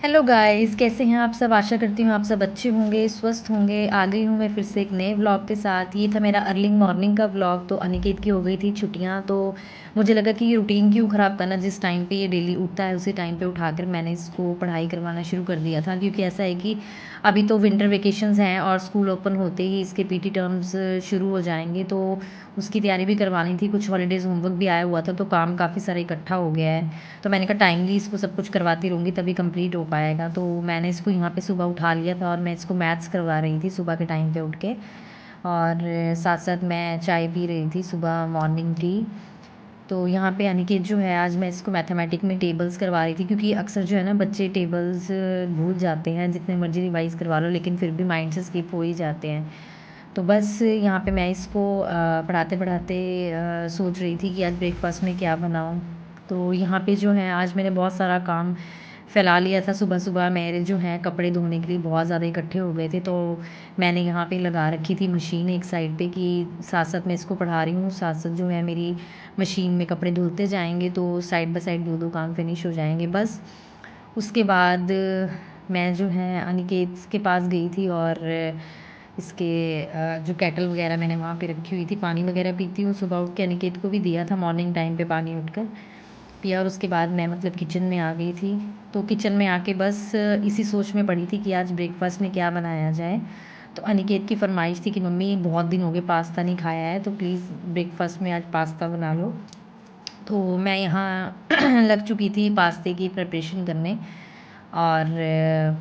Hello guys, कैसे हैं आप सब। आशा करती हूँ आप सब अच्छे होंगे, स्वस्थ होंगे। आ गई हूँ मैं फिर से एक नए व्लॉग के साथ। ये था मेरा अर्ली मॉर्निंग का व्लॉग। तो अनिकेत की हो गई थी छुट्टियाँ, तो मुझे लगा कि ये रूटीन क्यों ख़राब करना। जिस टाइम पे ये डेली उठता है उसी टाइम पे उठाकर मैंने इसको पढ़ाई करवाना शुरू कर दिया था। क्योंकि ऐसा है कि अभी तो विंटर वेकेशंस हैं और स्कूल ओपन होते ही इसके पीटी टर्म्स शुरू हो जाएंगे, तो उसकी तैयारी भी करवानी थी। कुछ हॉलीडेज़ होमवर्क भी आया हुआ था, तो काम काफ़ी सारा इकट्ठा हो गया है। तो मैंने कहा टाइमली इसको सब कुछ करवाती रहूँगी तभी कंप्लीट हो पाएगा। तो मैंने इसको यहाँ पे सुबह उठा लिया था और मैं इसको मैथ्स करवा रही थी सुबह के टाइम पे उठ के। और साथ साथ मैं चाय पी रही थी सुबह, मॉर्निंग टी। तो यहाँ पे अनिकेत जो है, आज मैं इसको मैथमेटिक में टेबल्स करवा रही थी। क्योंकि अक्सर जो है ना बच्चे टेबल्स भूल जाते हैं, जितने मर्जी रिवाइज़ करवा लो लेकिन फिर भी माइंड से स्किप हो ही जाते हैं। तो बस यहाँ पे मैं इसको पढ़ाते पढ़ाते सोच रही थी कि आज ब्रेकफास्ट में क्या बनाऊँ। तो यहाँ पे जो है आज मैंने बहुत सारा काम फैला लिया था। सुबह सुबह मेरे जो हैं कपड़े धोने के लिए बहुत ज़्यादा इकट्ठे हो गए थे, तो मैंने यहाँ पे लगा रखी थी मशीन एक साइड पे कि साथ साथ मैं इसको पढ़ा रही हूँ, साथ साथ जो है मेरी मशीन में कपड़े धुलते जाएंगे, तो साइड बाय साइड दो दो काम फिनिश हो जाएंगे बस। उसके बाद मैं जो है अनिकेत के पास गई थी और इसके जो केटल वगैरह मैंने वहाँ पे रखी हुई थी, पानी वगैरह पीती हूँ सुबह उठ के। अनिकेत को भी दिया था मॉर्निंग टाइम पे पानी उठकर पिया। और उसके बाद मैं मतलब किचन में आ गई थी। तो किचन में आके बस इसी सोच में पड़ी थी कि आज ब्रेकफास्ट में क्या बनाया जाए। तो अनिकेत की फरमाइश थी कि मम्मी बहुत दिन हो गए पास्ता नहीं खाया है, तो प्लीज़ ब्रेकफास्ट में आज पास्ता बना लो। तो मैं यहाँ लग चुकी थी पास्ते की प्रिपरेशन करने। और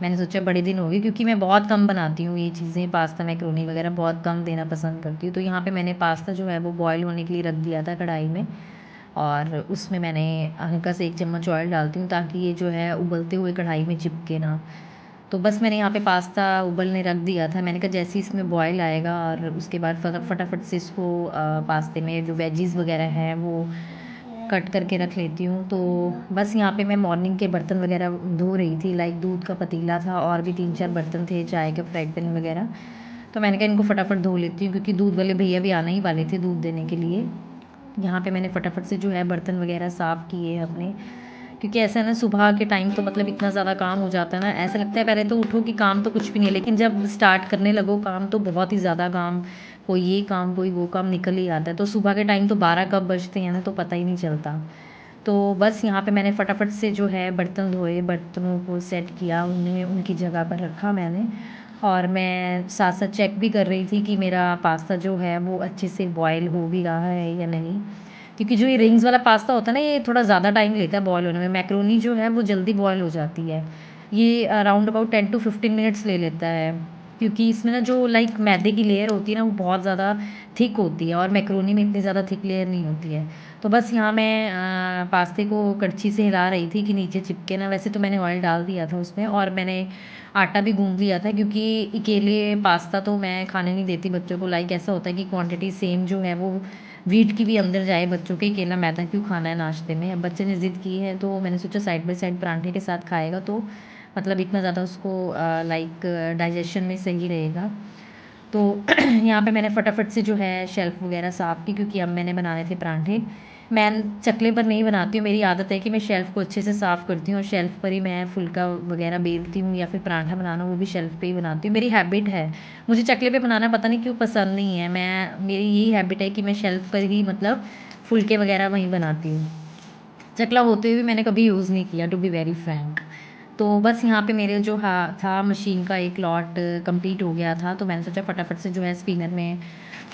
मैंने सोचा बड़े दिन हो गए, क्योंकि मैं बहुत कम बनाती हूँ ये चीज़ें, पास्ता मैक्रोनी वगैरह बहुत कम देना पसंद करती हूँ। तो यहाँ पे मैंने पास्ता जो है वो बॉयल होने के लिए रख दिया था कढ़ाई में। और उसमें मैंने हल्का से 1 चम्मच ऑयल डालती हूँ ताकि ये जो है उबलते हुए कढ़ाई में चिपके ना। तो बस मैंने यहाँ पे पास्ता उबलने रख दिया था। मैंने कहा जैसे ही इसमें बॉयल आएगा और उसके बाद फटाफट से इसको पास्ते में जो वेजीज़ वगैरह हैं वो कट करके रख लेती हूँ। तो बस यहाँ पे मैं मॉर्निंग के बर्तन वगैरह धो रही थी। लाइक दूध का पतीला था और भी 3-4 बर्तन थे, चाय के फ्राई पैन वगैरह। तो मैंने कहा इनको फटाफट धो लेती हूँ, क्योंकि दूध वाले भैया भी आने ही वाले थे दूध देने के लिए। यहाँ पे मैंने फटाफट से जो है बर्तन वगैरह साफ़ किए अपने। क्योंकि ऐसा है ना, सुबह के टाइम तो मतलब इतना ज़्यादा काम हो जाता है ना, ऐसा लगता है पहले तो उठो कि काम तो कुछ भी नहीं है, लेकिन जब स्टार्ट करने लगो काम तो बहुत ही ज़्यादा काम, कोई ये काम कोई वो काम निकल ही आता है। तो सुबह के टाइम तो 12 कब बजते हैं ना तो पता ही नहीं चलता। तो बस यहाँ पे मैंने फटाफट से जो है बर्तन धोए, बर्तनों को सेट किया, उन्हें उनकी जगह पर रखा मैंने। और मैं साथ साथ चेक भी कर रही थी कि मेरा पास्ता जो है वो अच्छे से बॉयल हो भी रहा है या नहीं। क्योंकि जो ये रिंग्स वाला पास्ता होता है ना, ये थोड़ा ज़्यादा टाइम लेता है बॉयल होने में। मैक्रोनी जो है वो जल्दी बॉयल हो जाती है। ये अराउंड अबाउट 10 to 15 मिनट्स ले लेता है। क्योंकि इसमें ना जो लाइक मैदे की लेयर होती है ना वो बहुत ज़्यादा थिक होती है और मैक्रोनी में इतनी ज़्यादा थिक लेयर नहीं होती है। तो बस यहाँ मैं पास्ते को कड़छी से हिला रही थी कि नीचे चिपके ना। वैसे तो मैंने ऑयल डाल दिया था उसमें और मैंने आटा भी गूँध लिया था, क्योंकि अकेले पास्ता तो मैं खाने नहीं देती बच्चों को। लाइक ऐसा होता है कि क्वांटिटी सेम जो है वो व्हीट की भी अंदर जाए बच्चों के। अकेला मैदा क्यों खाना है नाश्ते में। अब बच्चे ने ज़िद की है तो मैंने सोचा साइड बाय साइड पराठे के साथ खाएगा तो मतलब इतना ज़्यादा उसको लाइक डाइजेशन में सही रहेगा। तो यहाँ पे मैंने फटाफट से जो है शेल्फ़ वगैरह साफ़ की, क्योंकि अब मैंने बनाने थे पराठे। मैं चकले पर नहीं बनाती हूँ, मेरी आदत है कि मैं शेल्फ़ को अच्छे से साफ़ करती हूँ और शेल्फ़ पर ही मैं फुल्का वगैरह बेलती हूँ, या फिर पराठा बनाना वो भी शेल्फ़ पे ही बनाती हूँ। मेरी हैबिट है। मुझे चकले पे बनाना पता नहीं क्यों पसंद नहीं है। मेरी यही हैबिट है कि मैं शेल्फ़ पर ही मतलब फुल्के वगैरह वहीं बनाती हूँ। चकला होते हुए मैंने कभी यूज़ नहीं किया, टू बी वेरी फ्रैंक। तो बस यहाँ पे मेरे जो था मशीन का एक लॉट कंप्लीट हो गया था, तो मैंने सोचा फटाफट से जो है स्पिनर में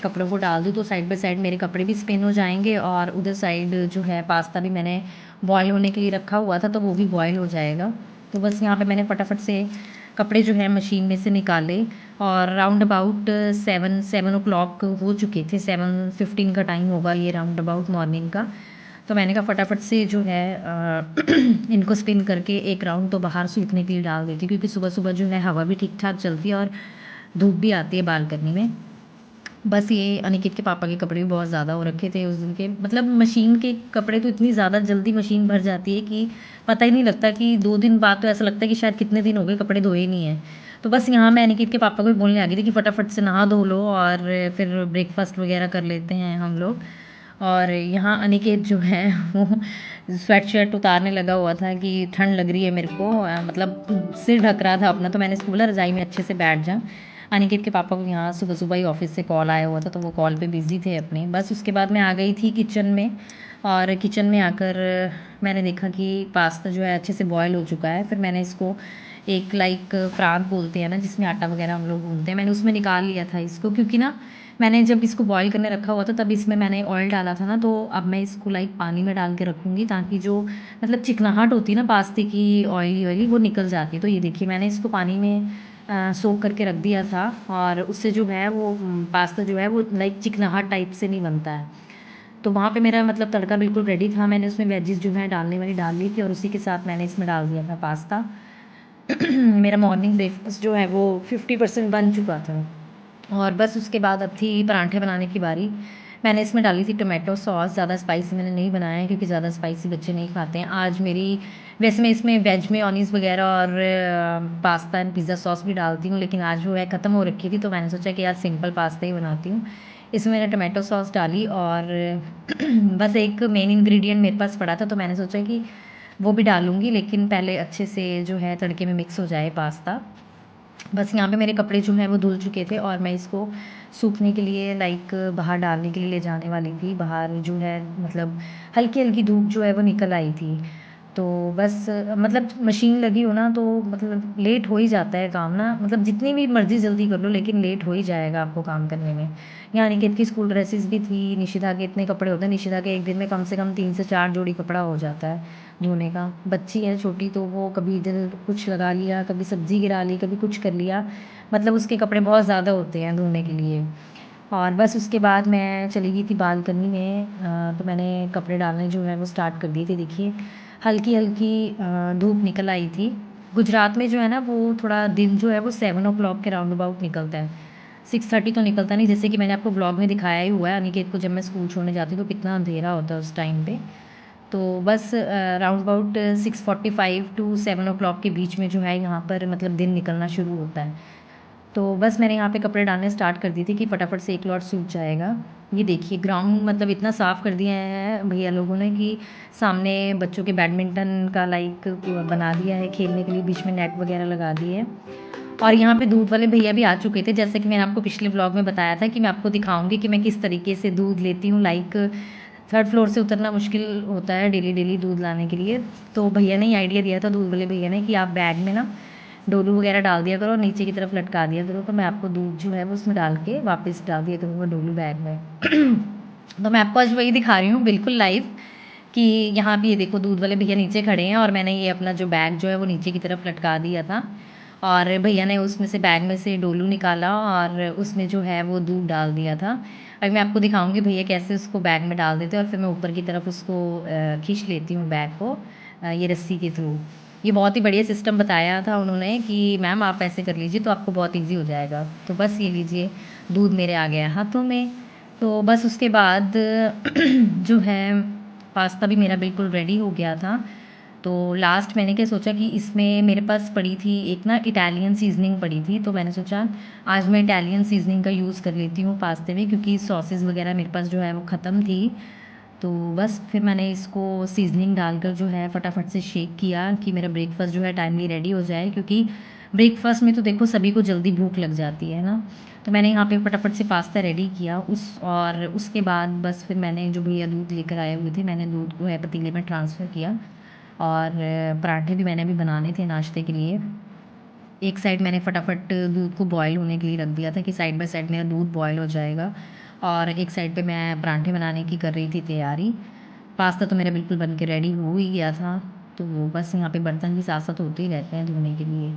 कपड़ों को डाल दूँ, तो साइड बाय साइड मेरे कपड़े भी स्पिन हो जाएंगे और उधर साइड जो है पास्ता भी मैंने बॉयल होने के लिए रखा हुआ था, तो वो भी बॉयल हो जाएगा। तो बस यहाँ पे मैंने फटाफट से कपड़े जो है मशीन में से निकाले। और राउंड अबाउट 7 o'clock हो चुके थे, 7:15 का टाइम होगा ये राउंड अबाउट मॉर्निंग का। तो मैंने कहा फटाफट से जो है इनको स्पिन करके एक राउंड तो बाहर सूखने के लिए डाल देती हूँ, क्योंकि सुबह सुबह जो है हवा भी ठीक ठाक चलती है और धूप भी आती है बालकनी में। बस ये अनिकेत के पापा के कपड़े भी बहुत ज़्यादा हो रखे थे उस दिन के। मतलब मशीन के कपड़े तो इतनी ज़्यादा जल्दी मशीन भर जाती है कि पता ही नहीं लगता, कि 2 दिन बाद तो ऐसा लगता है कि शायद कितने दिन हो गए कपड़े धोए नहीं हैं। तो बस यहाँ मैं अनिकेत के पापा को भी बोलने आ गई थी कि फटाफट से नहा धो लो और फिर ब्रेकफास्ट वगैरह कर लेते हैं हम लोग। और यहाँ अनिकेत जो है वो स्वेट शर्ट उतारने लगा हुआ था कि ठंड लग रही है मेरे को, मतलब सिर ढक रहा था अपना, तो मैंने इसको बोला रज़ाई में अच्छे से बैठ जा। अनिकेत के पापा को यहाँ सुबह सुबह ही ऑफिस से कॉल आया हुआ था, तो वो कॉल पे बिज़ी थे अपने। बस उसके बाद मैं आ गई थी किचन में, और किचन में आकर मैंने देखा कि पास्ता जो है अच्छे से बॉयल हो चुका है। फिर मैंने इसको एक लाइक प्रांत बोलते हैं ना जिसमें आटा वगैरह हम लोग गूँथते हैं, मैंने उसमें निकाल लिया था इसको, क्योंकि ना मैंने जब इसको बॉईल करने रखा हुआ था तब इसमें मैंने ऑयल डाला था ना, तो अब मैं इसको लाइक पानी में डाल के रखूँगी ताकि जो मतलब चिकनाहट होती है ना पास्ते की ऑयली ऑयली वो निकल जाती है। तो ये देखिए मैंने इसको पानी में सोक करके रख दिया था, और उससे जो है वो पास्ता जो है वो लाइक चिकनाहट टाइप से नहीं बनता है। तो वहाँ पे मेरा मतलब तड़का बिल्कुल रेडी था, मैंने उसमें वेजिस जो है डालने वाली डाल ली थी, और उसी के साथ मैंने इसमें डाल दिया था पास्ता। मेरा मॉर्निंग ब्रेकफास्ट जो है वो 50% बन चुका था। और बस उसके बाद अब थी पराठे बनाने की बारी। मैंने इसमें डाली थी टोमेटो सॉस, ज़्यादा स्पाइसी मैंने नहीं बनाया है क्योंकि ज़्यादा स्पाइसी बच्चे नहीं खाते हैं। आज मेरी वैसे मैं इसमें वेज में ऑनियंस वगैरह और पास्ता एंड पिज़्ज़ा सॉस भी डालती हूँ, लेकिन आज वो है ख़त्म हो रखी थी, तो मैंने सोचा कि यार सिंपल पास्ता ही बनाती हूँ। इसमें मैंने टोमेटो सॉस डाली, और बस एक मेन इंग्रेडिएंट मेरे पास पड़ा था, तो मैंने सोचा कि वो भी डालूँगी, लेकिन पहले अच्छे से जो है तड़के में मिक्स हो जाए पास्ता। बस यहाँ पे मेरे कपड़े जो हैं वो धुल चुके थे, और मैं इसको सूखने के लिए लाइक बाहर डालने के लिए ले जाने वाली थी। बाहर जो है मतलब हल्की हल्की धूप जो है वो निकल आई थी। तो बस मतलब मशीन लगी हो ना तो मतलब लेट हो ही जाता है काम ना, मतलब जितनी भी मर्ज़ी जल्दी कर लो लेकिन लेट हो ही जाएगा आपको काम करने में। यहाँ अनिकेत की स्कूल ड्रेसेस भी थी, निशिता के इतने कपड़े होते हैं, निशिता के एक दिन में कम से कम 3 से 4 जोड़ी कपड़ा हो जाता है धोने का। बच्ची है छोटी, तो वो कभी इधर कुछ लगा लिया, कभी सब्ज़ी गिरा ली, कभी कुछ कर लिया, मतलब उसके कपड़े बहुत ज़्यादा होते हैं धोने के लिए। और बस उसके बाद मैं चली गई थी बालकनी में, तो मैंने कपड़े डालने जो है वो स्टार्ट कर दिए थे। देखिए हल्की हल्की धूप निकल आई थी। गुजरात में जो है ना वो थोड़ा दिन जो है वो 7 o'clock के राउंड अबाउट निकलता है, 6:30 तो निकलता नहीं, जैसे कि मैंने आपको ब्लॉग में दिखाया ही हुआ है अनिकेत को जब मैं स्कूल छोड़ने जाती हूँ तो कितना अंधेरा होता है उस टाइम पे। तो बस राउंड अबाउट 6:45 टू 7 o'clock के बीच में जो है यहाँ पर मतलब दिन निकलना शुरू होता है। तो बस मैंने यहाँ पे कपड़े डालने स्टार्ट कर दिए थे कि फटाफट से एक लॉट सूख जाएगा। ये देखिए ग्राउंड मतलब इतना साफ़ कर दिया है भैया लोगों ने कि सामने बच्चों के बैडमिंटन का लाइक बना दिया है खेलने के लिए, बीच में नेट वगैरह लगा दिए है। और यहाँ पे दूध वाले भैया भी आ चुके थे, जैसे कि मैंने आपको पिछले ब्लॉग में बताया था कि मैं आपको दिखाऊंगी कि मैं किस तरीके से दूध लेती हूँ। लाइक 3rd फ्लोर से उतरना मुश्किल होता है डेली डेली दूध लाने के लिए, तो भैया ने ही आइडिया दिया था, दूध वाले भैया ने, कि आप बैग में ना डोलू वगैरह डाल दिया करो और नीचे की तरफ लटका दिया करो, तो मैं आपको दूध जो है वो उसमें डाल के वापस डाल दिया करूँगा डोलू बैग में। तो मैं आपको आज वही दिखा रही हूँ बिल्कुल लाइव, कि यहाँ भी ये देखो दूध वाले भैया नीचे खड़े हैं और मैंने ये अपना जो बैग जो है वो नीचे की तरफ लटका दिया था, और भैया ने उसमें से बैग में से डोलू निकाला और उसमें जो है वो दूध डाल दिया था। अभी मैं आपको दिखाऊंगी भैया कैसे उसको बैग में डाल देते हैं, और फिर मैं ऊपर की तरफ उसको खींच लेती हूँ बैग को ये रस्सी के थ्रू। ये बहुत ही बढ़िया सिस्टम बताया था उन्होंने कि मैम आप ऐसे कर लीजिए तो आपको बहुत ईजी हो जाएगा। तो बस ये लीजिए दूध मेरे आ गया हाथों में। तो बस उसके बाद जो है पास्ता भी मेरा बिल्कुल रेडी हो गया था। तो लास्ट मैंने क्या सोचा कि इसमें मेरे पास पड़ी थी एक ना इटालियन सीजनिंग पड़ी थी, तो मैंने सोचा आज मैं इटालियन सीजनिंग का यूज़ कर लेती हूँ पास्ते में, क्योंकि सॉसेस वगैरह मेरे पास जो है वो ख़त्म थी। तो बस फिर मैंने इसको सीजनिंग डालकर जो है फटाफट से शेक किया कि मेरा ब्रेकफास्ट जो है टाइमली रेडी हो जाए, क्योंकि ब्रेकफास्ट में तो देखो सभी को जल्दी भूख लग जाती है ना। तो मैंने यहाँ पे फटाफट से पास्ता रेडी किया और उसके बाद बस फिर मैंने जो भैया दूध लेकर आए हुए थे मैंने दूध को है पतीले में ट्रांसफ़र किया, और पराठे भी मैंने अभी बनाने थे नाश्ते के लिए। एक साइड मैंने फटाफट दूध को बॉयल होने के लिए रख दिया था कि साइड बाय साइड मेरा दूध बॉयल हो जाएगा, और एक साइड पे मैं पराठे बनाने की कर रही थी तैयारी। पास्ता तो मेरा बिल्कुल बन के रेडी हो ही गया था, तो बस यहाँ पे बर्तन भी साथ साथ होते ही रहते हैं धोने के लिए।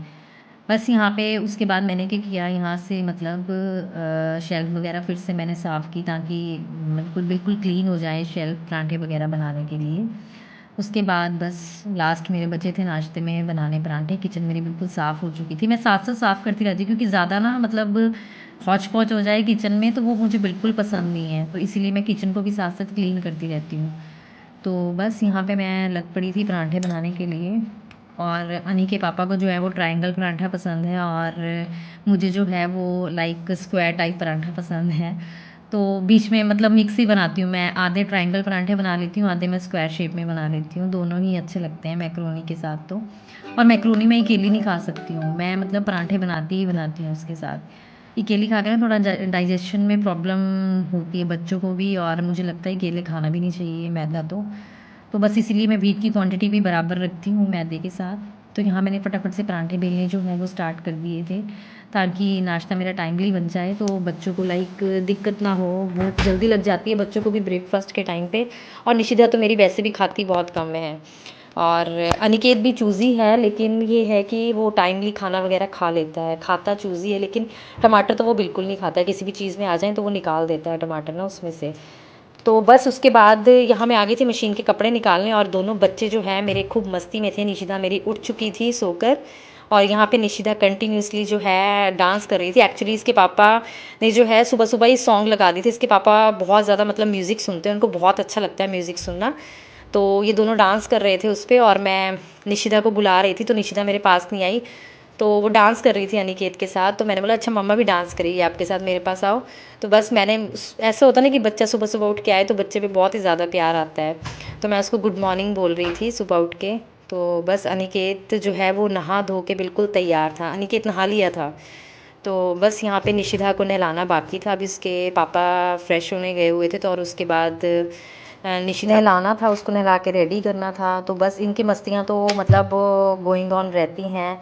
बस यहाँ पे उसके बाद मैंने क्या किया, यहाँ से मतलब शेल्फ़ वगैरह फिर से मैंने साफ़ की ताकि बिल्कुल बिल्कुल क्लीन हो जाए शेल्फ़ पराठे वगैरह बनाने के लिए। उसके बाद बस लास्ट मेरे बचे थे नाश्ते में बनाने पराठे, किचन मेरी बिल्कुल साफ़ हो चुकी थी। मैं साथ-साथ साफ़ करती रहती हूँ क्योंकि ज़्यादा ना मतलब हौच-पौच हो जाए किचन में तो वो मुझे बिल्कुल पसंद नहीं है, तो इसीलिए मैं किचन को भी साथ-साथ क्लीन करती रहती हूँ। तो बस यहाँ पे मैं लग पड़ी थी पराठे बनाने के लिए, और अनी के पापा को जो है वो ट्रायंगल पराठा पसंद है और मुझे जो है वो लाइक स्क्वायर टाइप पराठा पसंद है। तो बीच में मतलब मिक्स ही बनाती हूँ मैं, आधे ट्रायंगल पराठे बना लेती हूँ, आधे मैं स्क्वायर शेप में बना लेती हूँ, दोनों ही अच्छे लगते हैं मैक्रोनी के साथ तो। और मैक्रोनी मैं अकेली नहीं खा सकती हूँ, मैं मतलब पराठे बनाती ही बनाती हूँ उसके साथ। अकेली खा के ना थोड़ा डाइजेशन में प्रॉब्लम होती है बच्चों को भी, और मुझे लगता है अकेले खाना भी नहीं चाहिए मैदा तो बस इसीलिए मैं व्हीट की क्वांटिटी भी बराबर रखती हूँ मैदे के साथ। तो यहाँ मैंने फटाफट से पराठे बेलने जो है वो स्टार्ट कर दिए थे, ताकि नाश्ता मेरा टाइमली बन जाए, तो बच्चों को लाइक दिक्कत ना हो। भूख जल्दी लग जाती है बच्चों को भी ब्रेकफास्ट के टाइम पे, और निशिदा तो मेरी वैसे भी खाती बहुत कम है, और अनिकेत भी चूज़ी है, लेकिन ये है कि वो टाइमली खाना वगैरह खा लेता है, खाता चूज़ी है, लेकिन टमाटर तो वो बिल्कुल नहीं खाता है, किसी भी चीज़ में आ जाए तो वो निकाल देता है टमाटर ना उसमें से। तो बस उसके बाद यहाँ मैं आ गई थी मशीन के कपड़े निकालने, और दोनों बच्चे जो हैं मेरे खूब मस्ती में थे। निशिदा मेरी उठ चुकी थी सोकर, और यहाँ पे निशिदा कंटिन्यूसली जो है डांस कर रही थी। एक्चुअली इसके पापा ने जो है सुबह सुबह ही सॉन्ग लगा दी थी। इसके पापा बहुत ज़्यादा मतलब म्यूज़िक सुनते हैं, उनको बहुत अच्छा लगता है म्यूज़िक सुनना। तो ये दोनों डांस कर रहे थे उस पर, और मैं निशिदा को बुला रही थी, तो निशिदा मेरे पास नहीं आई। तो वो डांस कर रही थी अनिकेत के साथ, तो मैंने बोला अच्छा मम्मा भी डांस करेगी आपके साथ, मेरे पास आओ। तो बस मैंने ऐसा होता ना कि बच्चा सुबह सुबह उठ के आए तो बच्चे पे बहुत ही ज़्यादा प्यार आता है, तो मैं उसको गुड मॉर्निंग बोल रही थी सुबह उठ के। तो बस अनिकेत जो है वो नहा धो के बिल्कुल तैयार था, अनिकेत नहा लिया था। तो बस यहाँ पे निशिदा को नहलाना बाकी था, अभी उसके पापा फ्रेश होने गए हुए थे, तो और उसके बाद निशिदा नहलाना था, उसको नहला के रेडी करना था। तो बस इनकी मस्तियाँ तो मतलब गोइंग ऑन रहती हैं।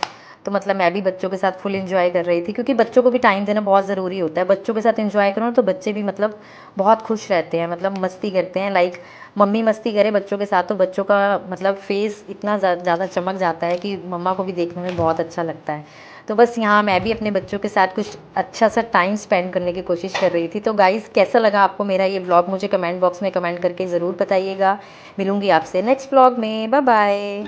तो मतलब मैं भी बच्चों के साथ फुल एंजॉय कर रही थी, क्योंकि बच्चों को भी टाइम देना बहुत ज़रूरी होता है। बच्चों के साथ एंजॉय करो तो बच्चे भी मतलब बहुत खुश रहते हैं, मतलब मस्ती करते हैं। लाइक मम्मी मस्ती करे बच्चों के साथ तो बच्चों का मतलब फेस इतना ज़्यादा चमक जाता है कि मम्मा को भी देखने में बहुत अच्छा लगता है। तो बस यहाँ मैं भी अपने बच्चों के साथ कुछ अच्छा सा टाइम स्पेंड करने की कोशिश कर रही थी। तो गाइज़ कैसा लगा आपको मेरा ये व्लॉग, मुझे कमेंट बॉक्स में कमेंट करके ज़रूर बताइएगा। मिलूँगी आपसे नेक्स्ट व्लॉग में, बाय बाय।